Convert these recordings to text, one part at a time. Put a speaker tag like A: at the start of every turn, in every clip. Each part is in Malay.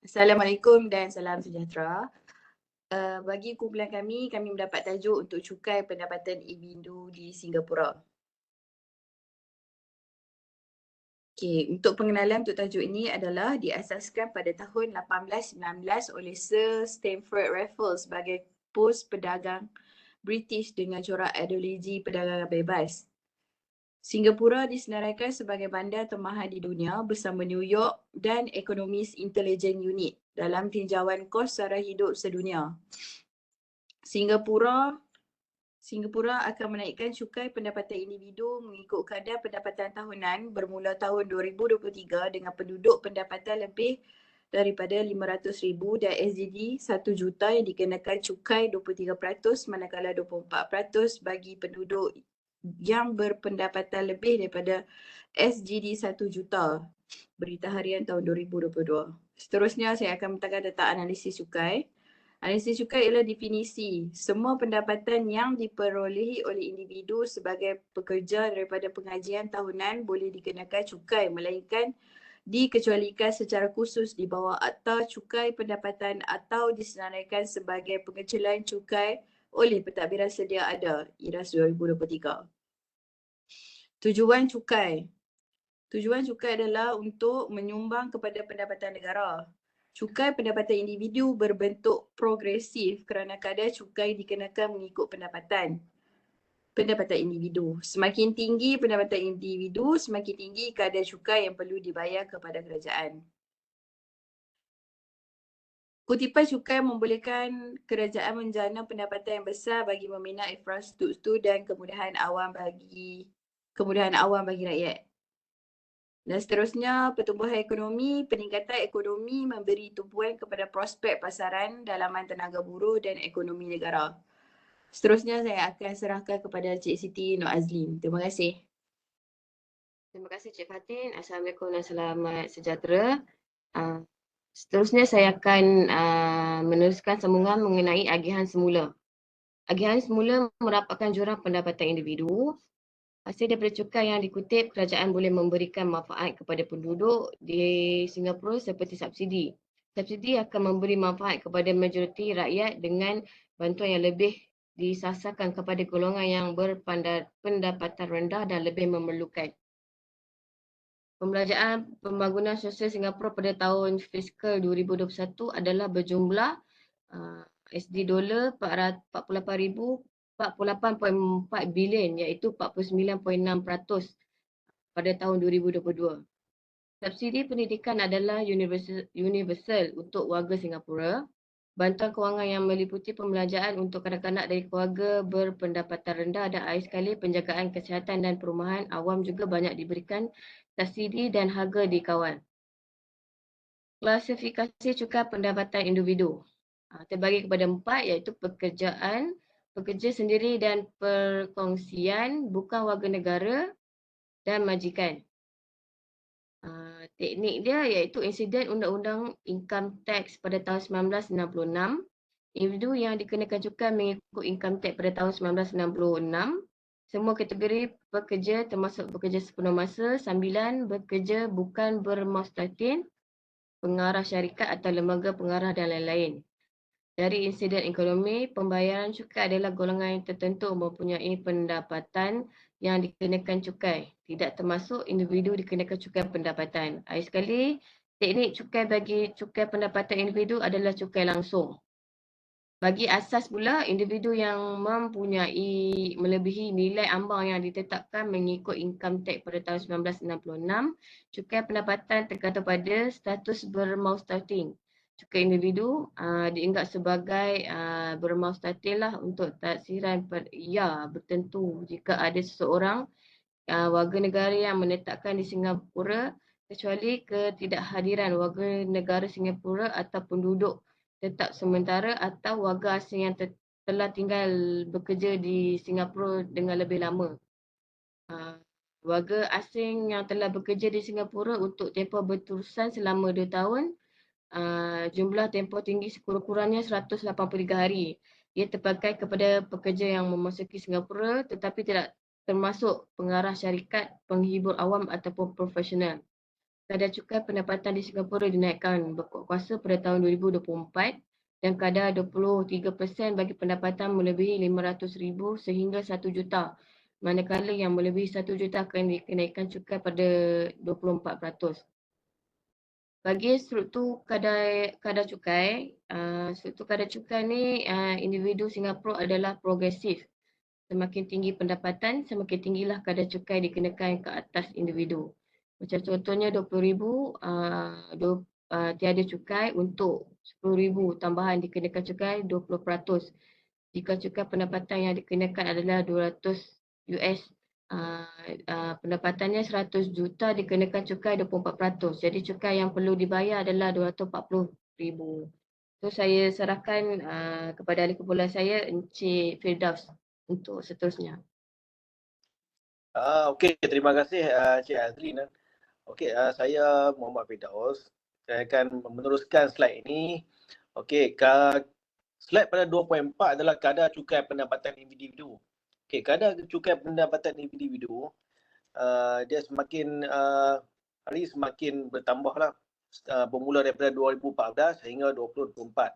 A: Assalamualaikum dan salam sejahtera. Bagi kumpulan kami mendapat tajuk untuk cukai pendapatan individu di Singapura. Okey, untuk pengenalan untuk tajuk ini adalah diasaskan pada tahun 1819 oleh Sir Stamford Raffles sebagai pos pedagang British dengan corak ideologi perdagangan bebas. Singapura disenaraikan sebagai bandar termahal di dunia bersama New York dan Economist Intelligence Unit dalam tinjauan kos sara hidup sedunia. Singapura Singapura akan menaikkan cukai pendapatan individu mengikut kadar pendapatan tahunan bermula tahun 2023 dengan penduduk pendapatan lebih daripada 500,000 dan SGD 1 juta yang dikenakan cukai 23% manakala 24% bagi penduduk yang berpendapatan lebih daripada SGD 1 juta. Berita Harian tahun 2022. Seterusnya saya akan mentangkan tentang analisis cukai. Analisis cukai ialah definisi semua pendapatan yang diperolehi oleh individu sebagai pekerja daripada pengajian tahunan boleh dikenakan cukai melainkan dikecualikan secara khusus di bawah Akta Cukai Pendapatan atau disenaraikan sebagai pengecilan cukai oleh pentadbiran sedia ada IRAS 2023. Tujuan cukai. Tujuan cukai adalah untuk menyumbang kepada pendapatan negara. Cukai pendapatan individu berbentuk progresif kerana kadar cukai dikenakan mengikut pendapatan individu. Semakin tinggi pendapatan individu, semakin tinggi kadar cukai yang perlu dibayar kepada kerajaan. Kutipan cukai membolehkan kerajaan menjana pendapatan yang besar bagi membina infrastruktur dan kemudahan awam bagi rakyat. Dan seterusnya, pertumbuhan ekonomi, peningkatan ekonomi memberi tumpuan kepada prospek pasaran, dalaman tenaga buruh dan ekonomi negara. Seterusnya saya akan serahkan kepada Cik Siti Nur Azlin. Terima kasih.
B: Terima kasih Cik Fatin. Assalamualaikum dan selamat sejahtera. Seterusnya saya akan meneruskan sambungan mengenai agihan semula. Agihan semula merapatkan jurang pendapatan individu. Hasil daripada cukai yang dikutip, kerajaan boleh memberikan manfaat kepada penduduk di Singapura seperti subsidi. Subsidi akan memberi manfaat kepada majoriti rakyat dengan bantuan yang lebih disasarkan kepada golongan yang berpendapatan rendah dan lebih memerlukan. Pembelanjaan pembangunan sosial Singapura pada tahun fiskal 2021 adalah berjumlah SGD dolar 48.4 bilion iaitu 49.6% pada tahun 2022. Subsidi pendidikan adalah universal untuk warga Singapura. Bantuan kewangan yang meliputi pembelanjaan untuk kanak-kanak dari keluarga berpendapatan rendah dan akhir sekali penjagaan kesihatan dan perumahan awam juga banyak diberikan subsidi dan harga dikawal. Klasifikasi cukai pendapatan individu terbagi kepada 4 iaitu pekerjaan, pekerja sendiri dan perkongsian, bukan warga negara dan majikan. Teknik dia iaitu insiden Undang-Undang Income Tax pada tahun 1966. Individu yang dikenakan cukai mengikut income tax pada tahun 1966. Semua kategori pekerja termasuk pekerja sepenuh masa, sambilan, bekerja bukan bermustatin, pengarah syarikat atau lembaga pengarah dan lain-lain. Dari insiden ekonomi, pembayaran cukai adalah golongan yang tertentu mempunyai pendapatan yang dikenakan cukai. Tidak termasuk individu dikenakan cukai pendapatan. Akhir sekali, teknik cukai bagi cukai pendapatan individu adalah cukai langsung. Bagi asas pula, individu yang mempunyai melebihi nilai ambang yang ditetapkan mengikut income tax pada tahun 1966, cukai pendapatan tergantung pada status bermaustatin. Cukai individu dianggap sebagai bermaustatin lah untuk taksiran bertentu jika ada seseorang warga negara yang menetapkan di Singapura kecuali ketidakhadiran warga negara Singapura atau penduduk tetap sementara atau warga asing yang telah tinggal bekerja di Singapura dengan lebih lama. Warga asing yang telah bekerja di Singapura untuk tempoh berterusan selama 2 tahun, jumlah tempoh tinggi sekurang-kurangnya 183 hari. Ia terpakai kepada pekerja yang memasuki Singapura tetapi tidak termasuk pengarah syarikat, penghibur awam ataupun profesional. kadar cukai pendapatan di Singapura dinaikkan berkuat kuasa pada tahun 2024 dan kadar 23% bagi pendapatan melebihi 500,000 sehingga 1 juta. Manakala yang melebihi 1 juta akan dikenakan cukai pada 24%. Bagi struktur kadar cukai ni individu Singapura adalah progresif. Semakin tinggi pendapatan, semakin tinggilah kadar cukai dikenakan ke atas individu. Macam contohnya 20,000 tiada cukai, untuk 10,000 tambahan dikenakan cukai 20%. Jika cukai pendapatan yang dikenakan adalah 200 US, pendapatannya 100 juta dikenakan cukai 24%. Jadi cukai yang perlu dibayar adalah 240,000. So saya serahkan kepada ahli kumpulan saya, Encik Firdaus, untuk seterusnya.
C: Okey, terima kasih Cik Azlin. Okey, saya Muhammad Firdaus. Saya akan meneruskan slide ini. Okey, slide pada 2.4 adalah kadar cukai pendapatan individu. Okey, kadar cukai pendapatan individu dia semakin hari semakin bertambahlah, bermula daripada 2014 hingga 2024.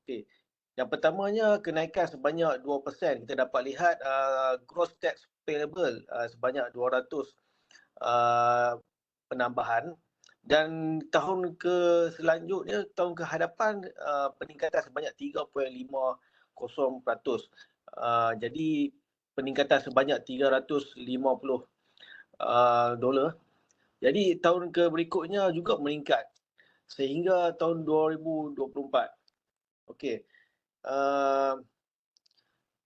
C: Okey. Yang pertamanya, kenaikan sebanyak 2%. Kita dapat lihat gross tax payable sebanyak 200 penambahan, dan tahun selanjutnya, tahun kehadapan, peningkatan sebanyak 3.50%. Jadi peningkatan sebanyak 350 dolar. Jadi tahun berikutnya juga meningkat sehingga tahun 2024. Okey.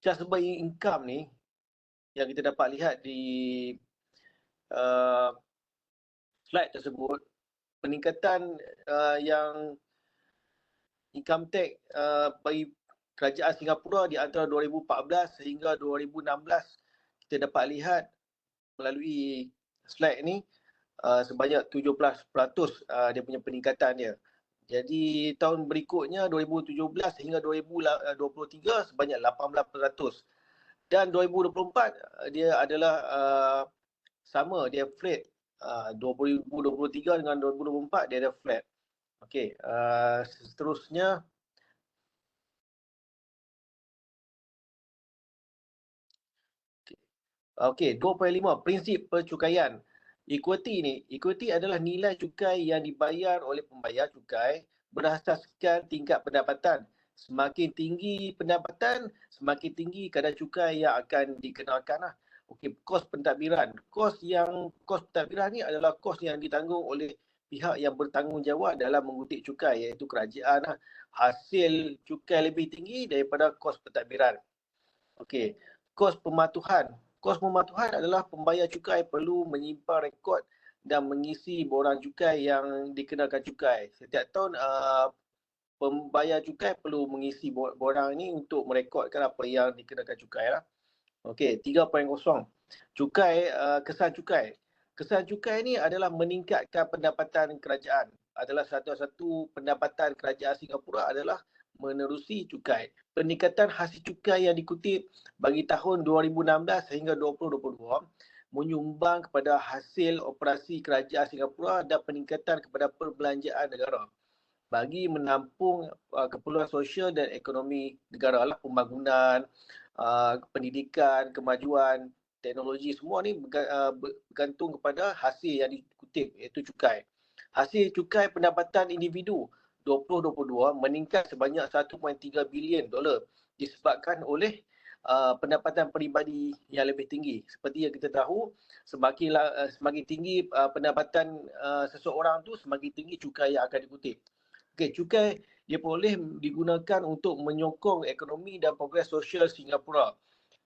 C: Just by income ni yang kita dapat lihat di slide tersebut, peningkatan yang income tax bagi kerajaan Singapura di antara 2014 sehingga 2016, kita dapat lihat melalui slide ni sebanyak 17% dia punya peningkatan dia. Jadi tahun berikutnya 2017 hingga 2023 sebanyak 18%. Dan 2024 dia adalah sama, dia flat. 2023 dengan 2024 dia ada flat. Okey, seterusnya okey, 2.5 prinsip percukaian. Equity adalah nilai cukai yang dibayar oleh pembayar cukai berasaskan tingkat pendapatan. Semakin tinggi pendapatan, semakin tinggi kadar cukai yang akan dikenakan. Okey, kos pentadbiran. Kos pentadbiran ni adalah kos yang ditanggung oleh pihak yang bertanggungjawab dalam mengutip cukai, iaitu kerajaan. Hasil cukai lebih tinggi daripada kos pentadbiran. Okey, kos pematuhan. Kos pematuhan adalah pembayar cukai perlu menyimpan rekod dan mengisi borang cukai yang dikenakan cukai. Setiap tahun pembayar cukai perlu mengisi borang ini untuk merekodkan apa yang dikenakan cukai lah. Okey, 3.0. Cukai, kesan cukai. Kesan cukai ini adalah meningkatkan pendapatan kerajaan. Adalah satu-satu pendapatan kerajaan Singapura adalah menerusi cukai. Peningkatan hasil cukai yang dikutip bagi tahun 2016 sehingga 2022 menyumbang kepada hasil operasi kerajaan Singapura dan peningkatan kepada perbelanjaan negara bagi menampung keperluan sosial dan ekonomi negara lah, pembangunan, pendidikan, kemajuan, teknologi, semua ni bergantung kepada hasil yang dikutip, iaitu cukai. Hasil cukai pendapatan individu 2022 meningkat sebanyak 1.3 bilion dolar disebabkan oleh pendapatan peribadi yang lebih tinggi. Seperti yang kita tahu, semakin tinggi pendapatan seseorang tu, semakin tinggi cukai yang akan dikutip. Okey, cukai dia boleh digunakan untuk menyokong ekonomi dan progres sosial Singapura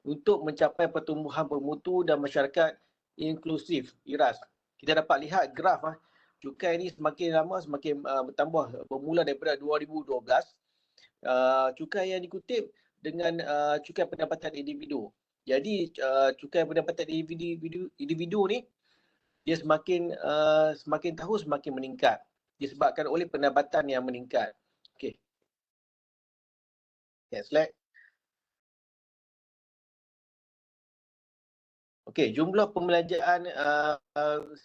C: untuk mencapai pertumbuhan bermutu dan masyarakat inklusif, IRAS. Kita dapat lihat graf cukai ni semakin lama semakin bertambah, bermula daripada 2012. Cukai yang dikutip dengan cukai pendapatan individu. Jadi cukai pendapatan individu ni dia semakin tahun semakin meningkat disebabkan oleh pendapatan yang meningkat. Okey. Next slide. Okey, jumlah pembelanjaan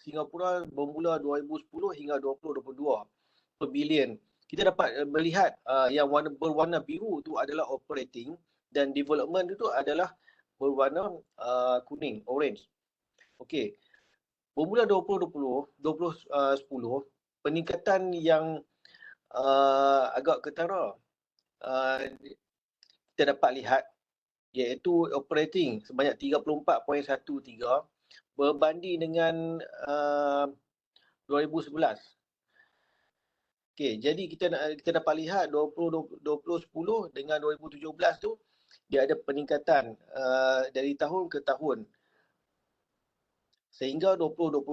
C: Singapura bermula 2010 hingga 2022 per bilion. Kita dapat melihat yang berwarna biru tu adalah operating dan development itu adalah berwarna kuning, orange. Okey. Bermula 2010, peningkatan yang agak ketara kita dapat lihat iaitu operating sebanyak 34.13 berbanding dengan 2011. Okey, jadi kita dapat lihat 2010 dengan 2017 tu dia ada peningkatan dari tahun ke tahun. Sehingga 2022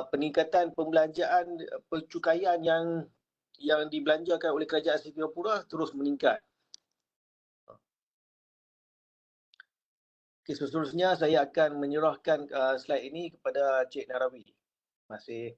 C: peningkatan pembelanjaan percukaian yang dibelanjakan oleh kerajaan Singapura terus meningkat. Okey, seterusnya saya akan menyerahkan slide ini kepada Cik Narawi. Terima kasih.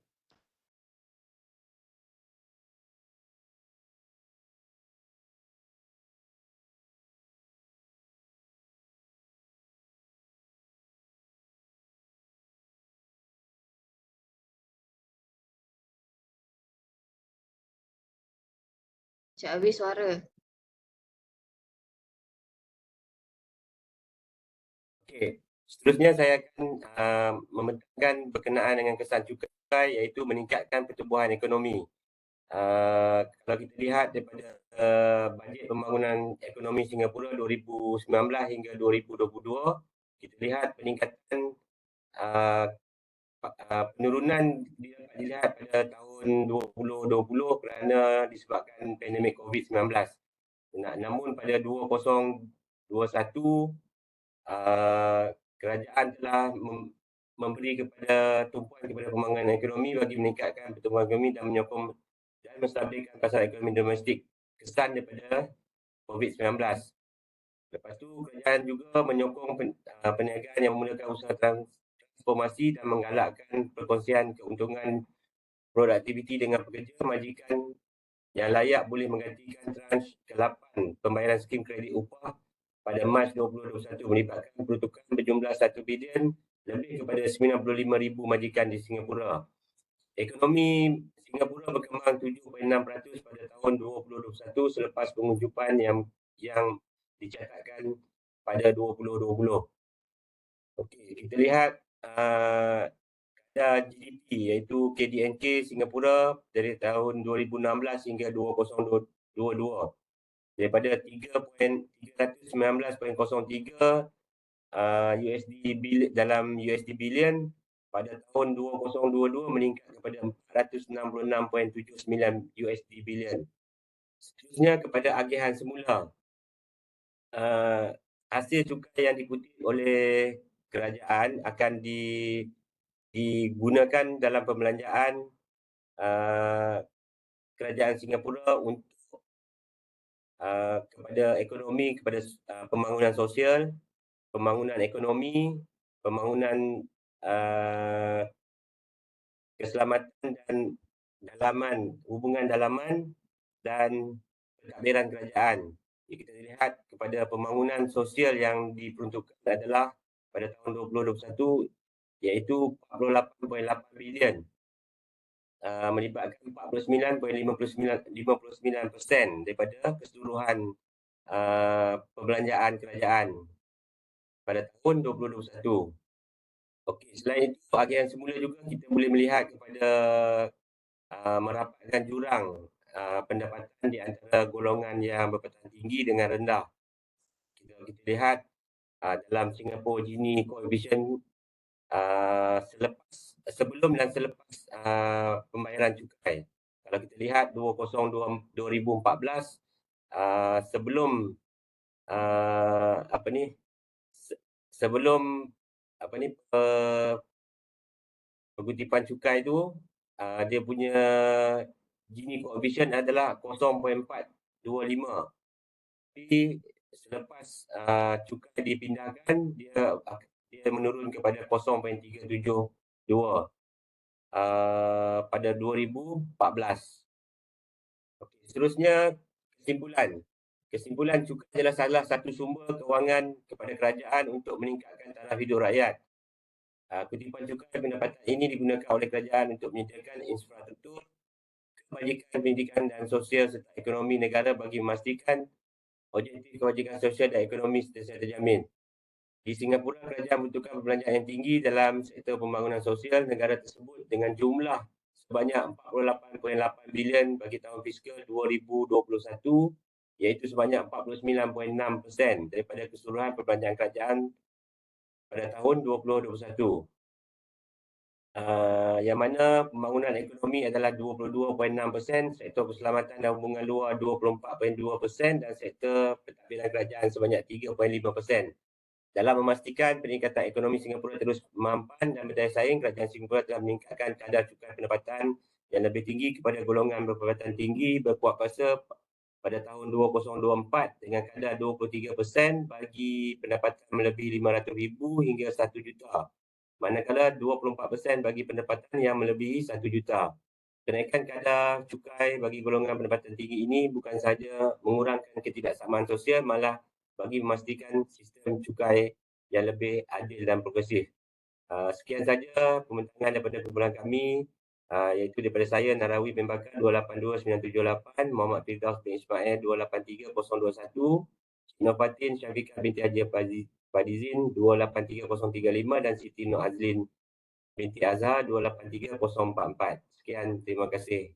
B: Cik Awi suara.
D: Okey, seterusnya saya akan membentangkan berkenaan dengan kesan cukai iaitu meningkatkan pertumbuhan ekonomi. Kalau kita lihat daripada bajet pembangunan ekonomi Singapura 2019 hingga 2022, kita lihat peningkatan penurunan dapat dilihat pada tahun 2020 kerana disebabkan pandemik COVID-19. Namun pada 2021 kerajaan telah memberi kepada tumpuan kepada pembangunan ekonomi bagi meningkatkan pertumbuhan ekonomi dan menyokong dan menstabilkan pasar ekonomi domestik kesan daripada COVID-19. Lepas tu kerajaan juga menyokong perniagaan yang memulakan usaha transformasi dan menggalakkan perkongsian keuntungan produktiviti dengan pekerja majikan yang layak boleh menggantikan tranche ke-8 pembayaran skim kredit upah pada Mac 2021 melibatkan peruntukan berjumlah 1 bilion lebih kepada 95,000 majikan di Singapura. Ekonomi Singapura berkembang 7.6% pada tahun 2021 selepas pengujupan yang dicatatkan pada 2020. Okey, kita lihat kadar GDP iaitu KDNK Singapura dari tahun 2016 hingga 2022. Daripada 3.319.03 dalam USD bilion pada tahun 2022 meningkat kepada 466.79 USD bilion. Seterusnya kepada agihan semula. Hasil cukai yang dikutip oleh kerajaan akan digunakan dalam pembelanjaan kerajaan Singapura untuk kepada ekonomi, kepada pembangunan sosial, pembangunan ekonomi, pembangunan keselamatan dan hubungan dalaman dan pentadbiran kerajaan. Jadi kita lihat kepada pembangunan sosial yang diperuntukkan adalah pada tahun 2021 iaitu 48.8 bilion. Melibatkan 49.59% daripada keseluruhan perbelanjaan kerajaan pada tahun 2021. Okey, selain itu agihan semula juga kita boleh melihat kepada merapatkan jurang pendapatan di antara golongan yang berpendapatan tinggi dengan rendah. Kita lihat dalam Singapore Gini Coefficient sebelum dan selepas pembayaran cukai. Kalau kita lihat 2014 sebelum pengutipan cukai tu dia punya Gini Coefficient adalah 0.425. Tapi selepas cukai dipindahkan dia menurun kepada 0.372 pada 2014. Okey, seterusnya Kesimpulan, cukai adalah salah satu sumber kewangan kepada kerajaan untuk meningkatkan taraf hidup rakyat. Kutipan cukai pendapatan ini digunakan oleh kerajaan untuk menyediakan infrastruktur, kebajikan pendidikan dan sosial serta ekonomi negara bagi memastikan objektif kebajikan sosial dan ekonomi sentiasa terjamin. Di Singapura, kerajaan membutuhkan perbelanjaan yang tinggi dalam sektor pembangunan sosial negara tersebut dengan jumlah sebanyak 48.8 bilion bagi tahun fiskal 2021, iaitu sebanyak 49.6% daripada keseluruhan perbelanjaan kerajaan pada tahun 2021. Yang mana pembangunan ekonomi adalah 22.6%, sektor keselamatan dan hubungan luar 24.2% dan sektor pentadbiran kerajaan sebanyak 3.5%. Dalam memastikan peningkatan ekonomi Singapura terus mampan dan berdaya saing, kerajaan Singapura telah meningkatkan kadar cukai pendapatan yang lebih tinggi kepada golongan berpendapatan tinggi berkuat kuasa pada tahun 2024 dengan kadar 23% bagi pendapatan melebihi RM500,000 hingga RM1 juta. Manakala 24% bagi pendapatan yang melebihi RM1 juta. Kenaikan kadar cukai bagi golongan pendapatan tinggi ini bukan sahaja mengurangkan ketidaksamaan sosial, malah bagi memastikan sistem cukai yang lebih adil dan progresif. Sekian saja pembincangan daripada kumpulan kami, iaitu daripada saya, Narawi bin Bakar 282978, Muhammad Firdaus bin Ismail 283021, Nofatin Syafiqah binti Haji Fadizin 283035 dan Siti Nur Azlin binti Azhar 283044. Sekian, terima kasih.